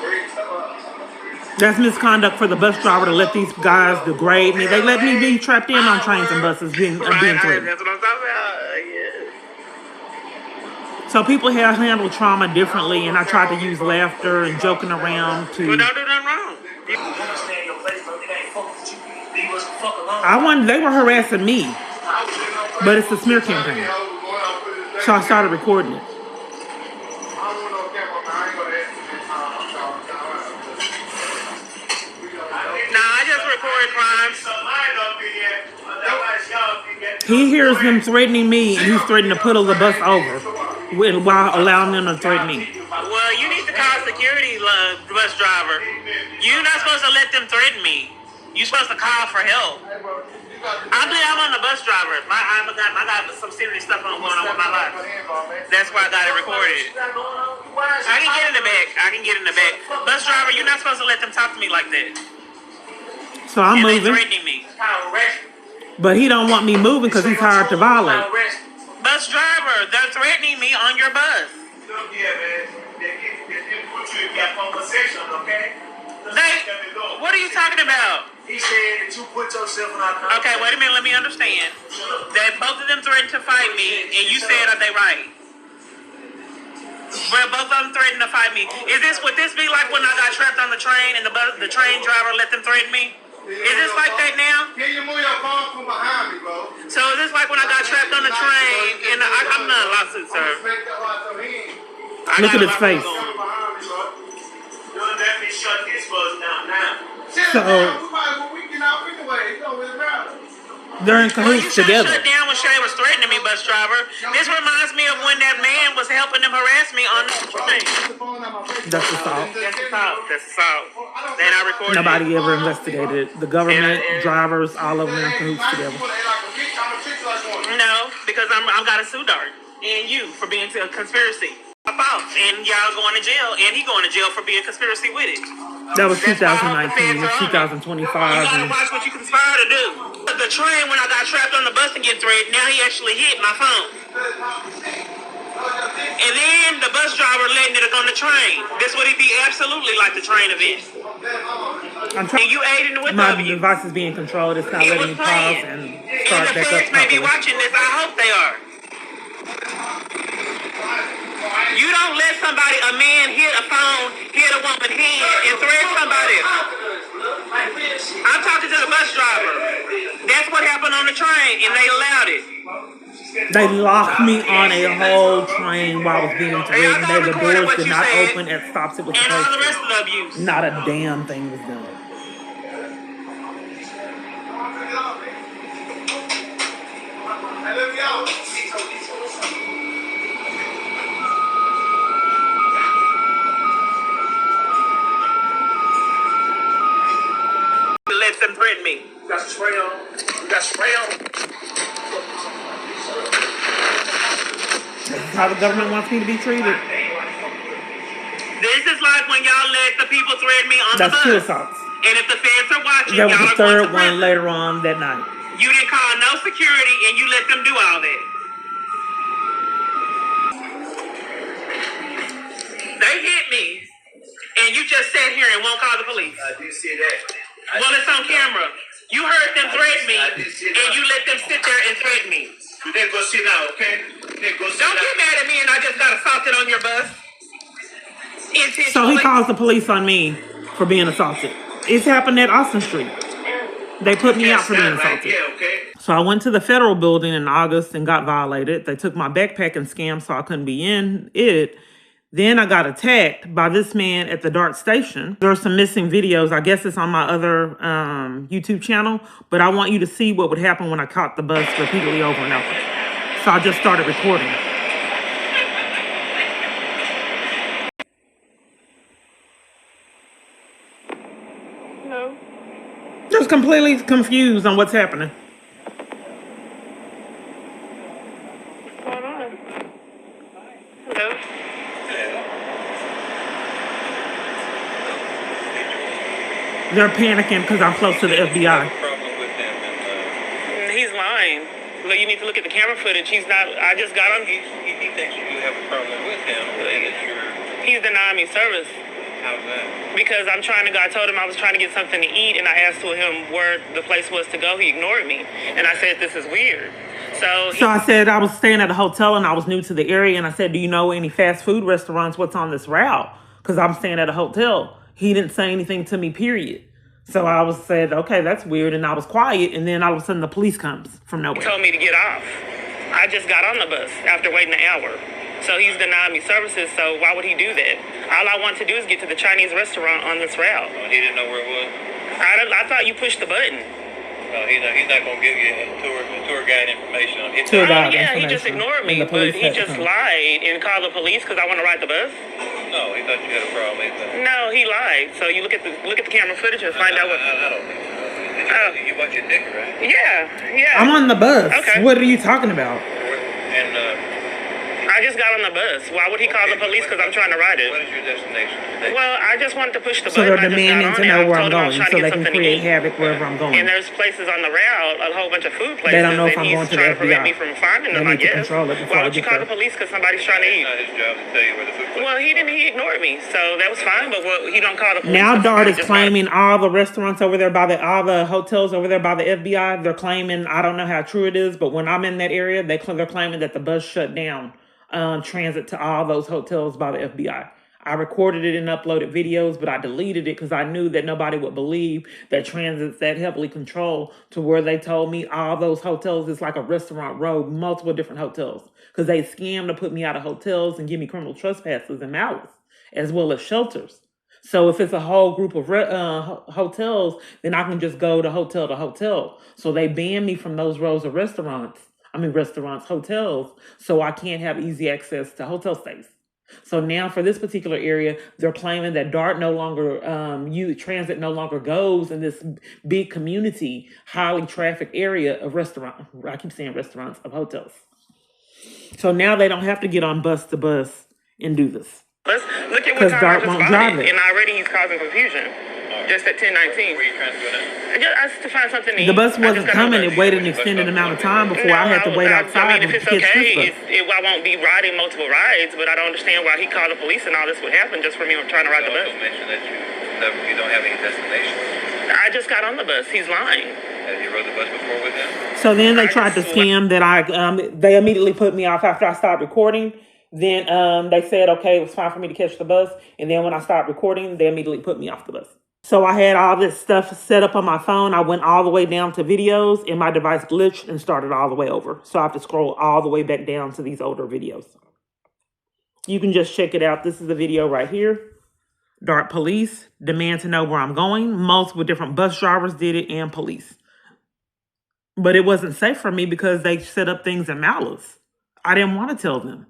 Every time. That's misconduct for the bus driver to let these guys degrade me. They let me be trapped in on trains and buses being threatened. That's what I'm talking about. Yeah. So people have handled trauma differently, and I tried to use laughter and joking around Well, to. don't do nothing wrong. They were harassing me, but it's a smear campaign. So I started recording it. Nah, I just record crimes. He hears them threatening me, and he's threatening to pull the bus over while allowing them to threaten me. Well, you need to call security, bus driver. You're not supposed to let them threaten me. You're supposed to call for help. I'm on the bus driver. I got some serious stuff going on with my life. That's why I got it recorded. I can get in the back. Bus driver, you're not supposed to let them talk to me like that. So I'm and moving. They threatening me. But he don't want me moving because he's hard to violate. Bus driver, they're threatening me on your bus. What are you talking about? He said that you put yourself in our conversation. Okay, wait a minute, let me understand. That both of them threatened to fight me, and you said are they right? Well, both of them threatened to fight me. Would this be like when I got trapped on the train and the train driver let them threaten me? Is this like that now? Can you move your phone from behind me, bro? So is this like when I got trapped on the train and I'm not a lawsuit, sir. Look at his face. So they're in cahoots together. Shut down when Shay was threatening me, bus driver. This reminds me of when that man was helping them harass me on the train. That's assault. That's assault. And I recorded Nobody it. ever investigated it. The government, drivers, all of them in cahoots together. No, because I got a suit dart. And you for being a conspiracy. And y'all going to jail, and he going to jail for being conspiracy with it. That was 2019. It's 2025. You gotta watch what you conspire to do. The train, when I got trapped on the bus and get threatened, now he actually hit my phone. And then the bus driver letting it on the train. This would be absolutely like the train event. And you aiding with my device is being controlled. It's not letting me pause and start back up properly. May be watching this. I hope they are. You don't let a man hit a phone, hit a woman's hand, and threaten somebody. I'm talking to the bus driver. That's what happened on the train, and they allowed it. They locked me on a whole train while I was being threatened. The doors did not open at stops. It was and all the closed. rest of the abuse. Not a damn thing was done. Let them threaten me. You got spray on. You got spray on. This is how the government wants me to be treated. This is like when y'all let the people threaten me on the bus. That's 2 assaults. And if the feds are watching, That was y'all the are going third to one prison. later on that night. You didn't call no security, and you let them do all that. They hit me, and you just sat here and won't call the police. I did see that. Well, it's on camera. You heard them threaten me, and you let them sit there and threaten me. You didn't go sit down, okay? You didn't go sit down. Don't get mad at me, and I just got assaulted on your bus. So he calls the police on me for being assaulted. It's happened at Austin Street. They put me out for being assaulted. So I went to the federal building in August and got violated. They took my backpack and scammed so I couldn't be in it. Then I got attacked by this man at the DART station. There are some missing videos. I guess it's on my other YouTube channel. But I want you to see what would happen when I caught the bus repeatedly over and over. So I just started recording. No. Just completely confused on what's happening. What's going on? Hello? They're panicking because I'm close to the FBI. He's lying. Look, you need to look at the camera footage. He's not. I just got him. He thinks you have a problem with him. He's denying me service. How's that? Because I told him I was trying to get something to eat, and I asked him where the place was to go. He ignored me, and I said, "This is weird." So I said I was staying at a hotel and I was new to the area, and I said, "Do you know any fast food restaurants? What's on this route?" Because I'm staying at a hotel. He didn't say anything to me, period. So I said, "Okay, that's weird," and I was quiet. And then all of a sudden, the police comes from nowhere. He told me to get off. I just got on the bus after waiting an hour. So he's denying me services, so why would he do that? All I want to do is get to the Chinese restaurant on this route. Oh, he didn't know where it was? I thought you pushed the button. He's not going to give you tour guide information on his Yeah, he just ignored me, but he just lied and called the police because I want to ride the bus. No, he thought you had a problem. No, he lied. So you look at the camera footage and find out what. I don't think so. You watch your dick, right? Yeah. I'm on the bus. Okay. What are you talking about? And I just got on the bus. Why would he call the police? Because I'm trying to ride it. what is your destination today? Well, I just wanted to push the So button. they're demanding to know where I'm going, so they can create havoc. havoc wherever I'm going. And there's places on the route, a whole bunch of food places. They don't know if and I'm going he's to the trying to prevent FBI. me from finding They them, I need to guess. control it before Why I would you get call there. the police because somebody's trying to It's eat? not his job to tell you where the food place Well, he ignored me, so that was fine. But he don't call the police. Now because Dart is somebody just claiming all the restaurants over there all the hotels over there by the FBI. They're claiming, I don't know how true it is, but when I'm in that area, they're claiming that the bus shut down transit to all those hotels by the FBI. I recorded it and uploaded videos, but I deleted it because I knew that nobody would believe that transit's that heavily controlled to where they told me all those hotels is like a restaurant road, multiple different hotels. Because they scammed to put me out of hotels and give me criminal trespasses and malice, as well as shelters. So if it's a whole group of hotels, then I can just go to hotel. So they banned me from those rows of hotels, so I can't have easy access to hotel stays. So now for this particular area, they're claiming that Dart no longer, transit no longer goes in this big community, highly trafficked area of restaurants, of hotels. So now they don't have to get on bus to bus and do this. Look at what Because time Dart I just won't bought drive it, it. and already he's causing confusion. Just at 10:19. Where are you trying to go now? I to find something to eat. The bus I wasn't just got on coming. the It bus. waited an extended amount of time before I had to wait outside if to it's catch okay, this bus. I won't be riding multiple rides, but I don't understand why he called the police and all this would happen just for me trying to ride the You bus. also mentioned that you don't have any destination. I just got on the bus. He's lying. Have you rode the bus before with him? So then they tried to scam that they immediately put me off after I stopped recording. Then they said, okay, it was fine for me to catch the bus. And then when I stopped recording, they immediately put me off the bus. So I had all this stuff set up on my phone. I went all the way down to videos and my device glitched and started all the way over. So I have to scroll all the way back down to these older videos. You can just check it out. This is the video right here. Dart police demand to know where I'm going. Multiple different bus drivers did it and police. But it wasn't safe for me because they set up things in malice. I didn't want to tell them.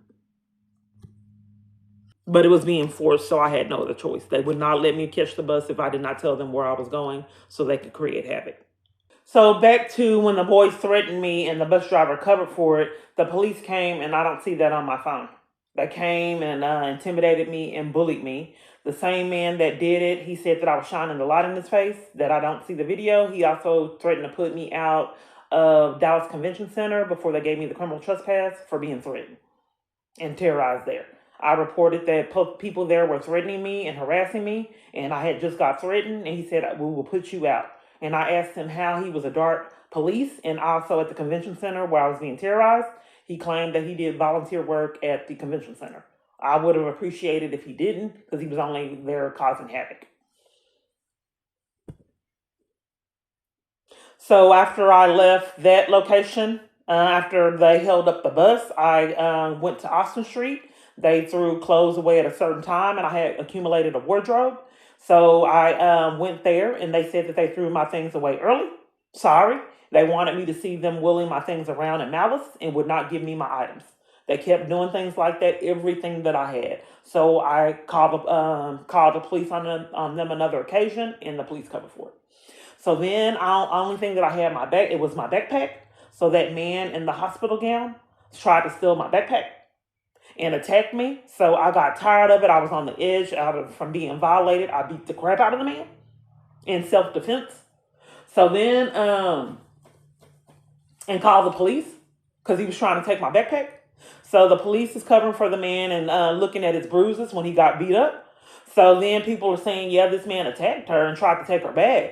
But it was being forced, so I had no other choice. They would not let me catch the bus if I did not tell them where I was going so they could create havoc. So back to when the boys threatened me and the bus driver covered for it, the police came, and I don't see that on my phone. They came and intimidated me and bullied me. The same man that did it, he said that I was shining the light in his face, that I don't see the video. He also threatened to put me out of Dallas Convention Center before they gave me the criminal trespass for being threatened and terrorized there. I reported that people there were threatening me and harassing me, and I had just got threatened, and he said, we will put you out. And I asked him how he was a Dart police, and also at the convention center where I was being terrorized. He claimed that he did volunteer work at the convention center. I would have appreciated if he didn't, because he was only there causing havoc. So after I left that location, after they held up the bus, I went to Austin Street. They threw clothes away at a certain time, and I had accumulated a wardrobe. So I went there, and they said that they threw my things away early. Sorry. They wanted me to see them wheeling my things around in malice and would not give me my items. They kept doing things like that, everything that I had. So I called the police on them another occasion, and the police covered for it. So then, the only thing that I had in my bag, it was my backpack. So that man in the hospital gown tried to steal my backpack and attacked me. So I got tired of it. I was on the edge from being violated. I beat the crap out of the man in self-defense. So then, and called the police because he was trying to take my backpack. So the police is covering for the man and looking at his bruises when he got beat up. So then people are saying, yeah, this man attacked her and tried to take her bag.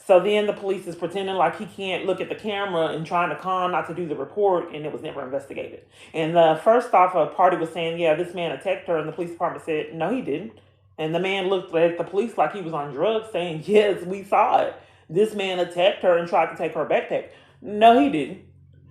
So then the police is pretending like he can't look at the camera and trying to calm not to do the report, and it was never investigated. And the first off, a party was saying, yeah, this man attacked her, and the police department said, no, he didn't. And the man looked at the police like he was on drugs, saying, yes, we saw it. This man attacked her and tried to take her backpack. No, he didn't.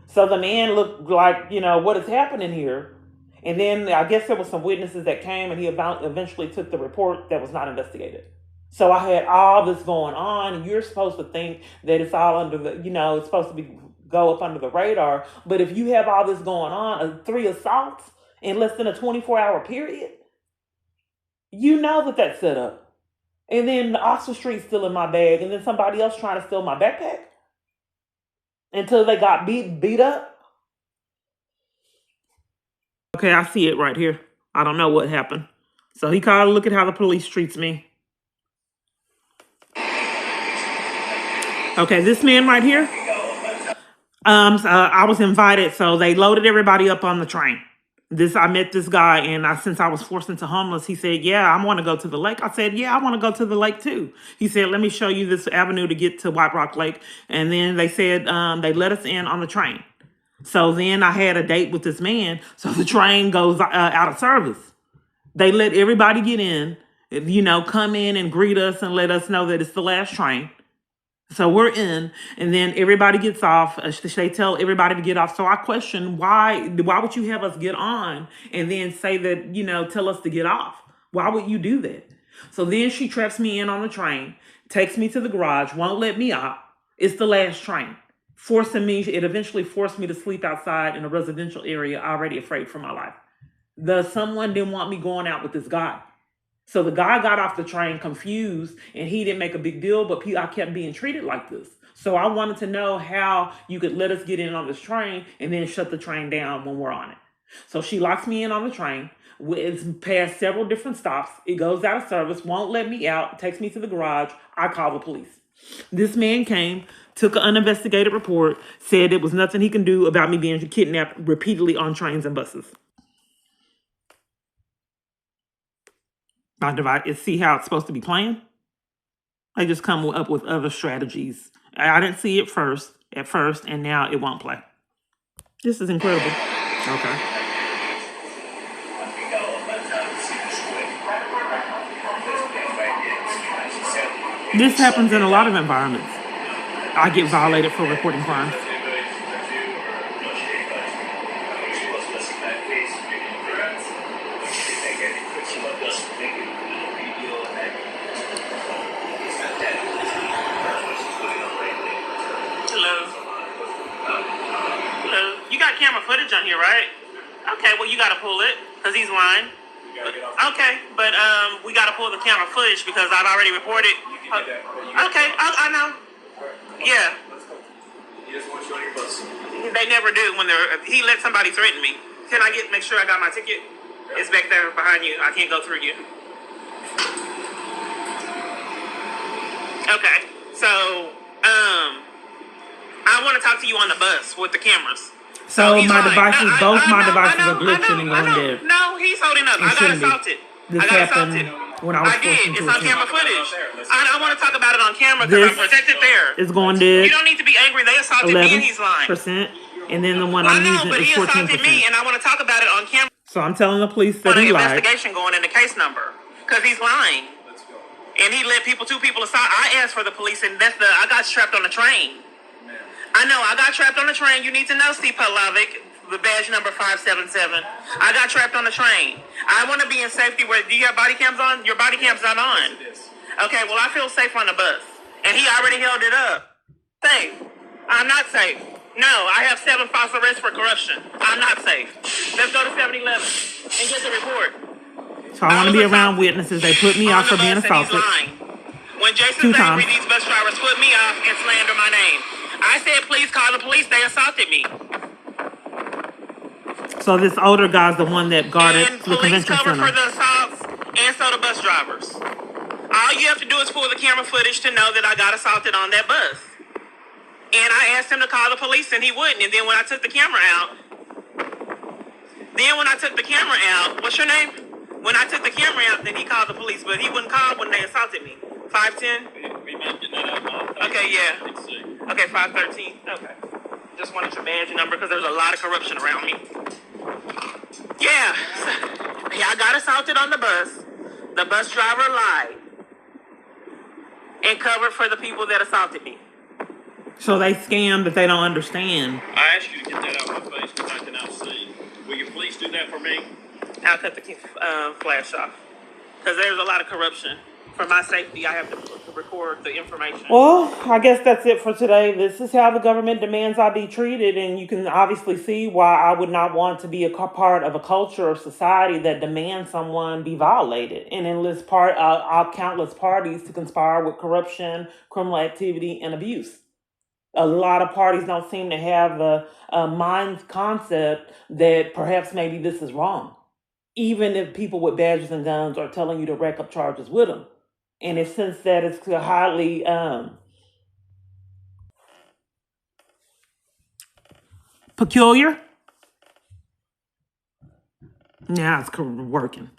So the man looked like, what is happening here? And then I guess there was some witnesses that came, and he eventually took the report that was not investigated. So I had all this going on, and you're supposed to think that it's all under the, it's supposed to go up under the radar. But if you have all this going on, 3 assaults in less than a 24-hour period, you know that that's set up. And then the Oxford Street's still in my bag, and then somebody else trying to steal my backpack until they got beat up. Okay, I see it right here. I don't know what happened. So he called, look at how the police treats me. Okay, this man right here. I was invited, so they loaded everybody up on the train. I met this guy, and since I was forced into homeless, he said, yeah, I want to go to the lake. I said, yeah, I want to go to the lake too. He said, let me show you this avenue to get to White Rock Lake. And then they said they let us in on the train. So then I had a date with this man. So the train goes out of service. They let everybody get in, come in and greet us and let us know that it's the last train. So we're in, and then everybody gets off. They tell everybody to get off. So I question, why would you have us get on and then say that, tell us to get off? Why would you do that? So then she traps me in on the train, takes me to the garage, won't let me out. It's the last train. It eventually forced me to sleep outside in a residential area, already afraid for my life. Someone didn't want me going out with this guy. So the guy got off the train confused, and he didn't make a big deal, but I kept being treated like this. So I wanted to know how you could let us get in on this train and then shut the train down when we're on it. So she locks me in on the train. It's past several different stops. It goes out of service, won't let me out, takes me to the garage. I call the police. This man came, took an uninvestigated report, said there was nothing he can do about me being kidnapped repeatedly on trains and buses. My device, see how it's supposed to be playing? I just come up with other strategies. I didn't see it at first, and now it won't play. This is incredible. Okay. This happens in a lot of environments. I get violated for reporting crimes. Camera footage on here, right? Okay, well, you gotta pull it because he's lying. Okay, but we gotta pull the camera footage because I've already reported. Okay, I know. Yeah. He doesn't want you on your bus. They never do when he let somebody threaten me. Can I make sure I got my ticket? It's back there behind you. I can't go through you. Okay, so I want to talk to you on the bus with the cameras. So my devices, both my devices are glitching and going dead. No, he's holding up. I got assaulted. This happened when I was forced into It's on camera footage. I want to talk about it on camera because I'm protected there. It's going dead. You don't need to be angry. They assaulted me and he's lying. 11%, and then the one I'm using is 14%. He assaulted me, and I want to talk about it on camera. So I'm telling the police that he lied. Investigation going in the case number because he's lying. And he let two people assault. I asked for the police, and I got strapped on the train. I know, I got trapped on the train. You need to know, Steve Pavlovic, the badge number 577. I got trapped on the train. I want to be in safety. Do you have body cams on? Your body cam's not on. Okay, well, I feel safe on the bus. And he already held it up. Safe. I'm not safe. No, I have 7 false arrests for corruption. I'm not safe. Let's go to 7-Eleven and get the report. So I want to be around witnesses. They put me off for being assaulted. When Jason's angry, these bus drivers put me off and slander my name. I said, please call the police. They assaulted me. So this older guy's the one that guarded the convention center. And police cover for the assaults, and so the bus drivers. All you have to do is pull the camera footage to know that I got assaulted on that bus. And I asked him to call the police, and he wouldn't. And then when I took the camera out, what's your name? When I took the camera out, then he called the police, but he wouldn't call when they assaulted me. 510? We might get that out of my Okay, yeah. Let's see. Okay, 513. Okay. Just wanted your badge number because there's a lot of corruption around me. Yeah. I got assaulted on the bus. The bus driver lied and covered for the people that assaulted me. So they scam that they don't understand. I asked you to get that out of my face because I cannot see. Will you please do that for me? I'll cut the flash off because there's a lot of corruption. For my safety, I have to record the information. Well, I guess that's it for today. This is how the government demands I be treated, and you can obviously see why I would not want to be a part of a culture or society that demands someone be violated and enlist countless parties to conspire with corruption, criminal activity, and abuse. A lot of parties don't seem to have the mind concept that perhaps maybe this is wrong, even if people with badges and guns are telling you to rack up charges with them. And if since that is highly peculiar, now it's working.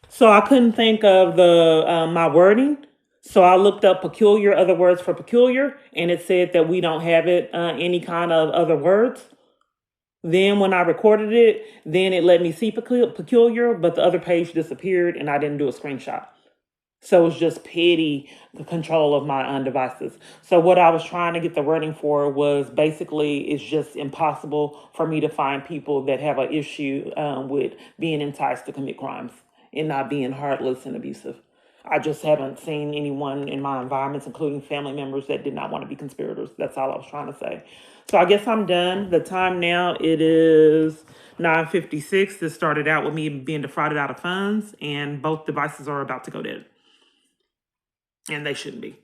So I couldn't think of the my wording. So I looked up peculiar, other words for peculiar, and it said that we don't have it any kind of other words. Then when I recorded it, then it let me see peculiar, but the other page disappeared and I didn't do a screenshot. So it's just petty the control of my own devices. So what I was trying to get the wording for was basically it's just impossible for me to find people that have an issue with being enticed to commit crimes and not being heartless and abusive. I just haven't seen anyone in my environments, including family members, that did not want to be conspirators. That's all I was trying to say. So I guess I'm done. The time now, it is 9:56. This started out with me being defrauded out of funds, and both devices are about to go dead. And they shouldn't be.